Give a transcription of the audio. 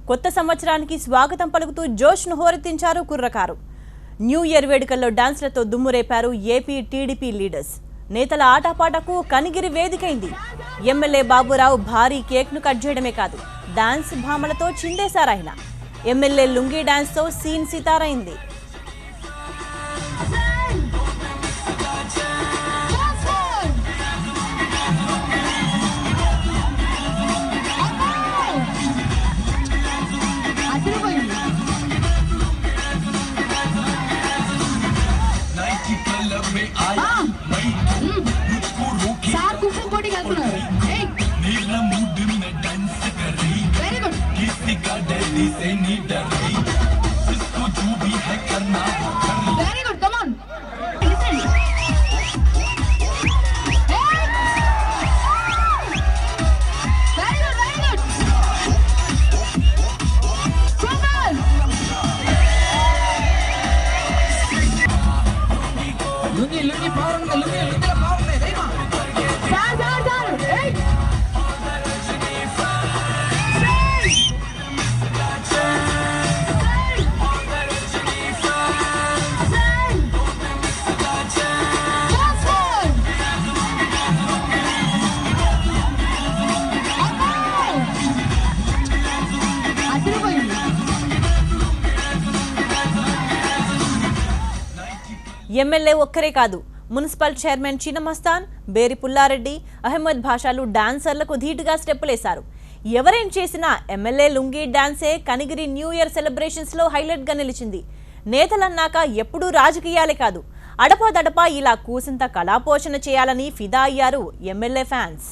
కొత్త సంవత్సరానికి స్వాగతం పలుకుతూ జోష్ను హోరెత్తించారు కుర్రకారు. న్యూ ఇయర్ వేడుకల్లో డాన్స్లతో దుమ్మురేపారు ఏపీ టీడీపీ లీడర్స్. నేతల ఆటపాటకు కనిగిరి వేదికైంది. ఎమ్మెల్యే బాబురావు భారీ కేక్ను కట్ చేయడమే కాదు, డాన్స్ భామలతో చిందేశారాయన. ఎమ్మెల్యే లుంగీ డాన్స్తో సీన్ సితారైంది. ఎమ్మెల్యే ఒక్కరే కాదు, మున్సిపల్ చైర్మన్ చిన్నమస్తాన్, బేరి పుల్లారెడ్డి, అహ్మద్ భాషాలు డాన్సర్లకు ధీటుగా స్టెప్పులేశారు. ఎవరేం చేసినా ఎమ్మెల్యే లుంగీ డాన్సే కనిగిరి న్యూ ఇయర్ సెలబ్రేషన్స్ లో హైలైట్ గా నిలిచింది. నేతలన్నాక ఎప్పుడూ రాజకీయాలే కాదు, అడపాదడపా ఇలా కూసింత కళాపోషణ చేయాలని ఫిదా అయ్యారు ఎమ్మెల్యే ఫ్యాన్స్.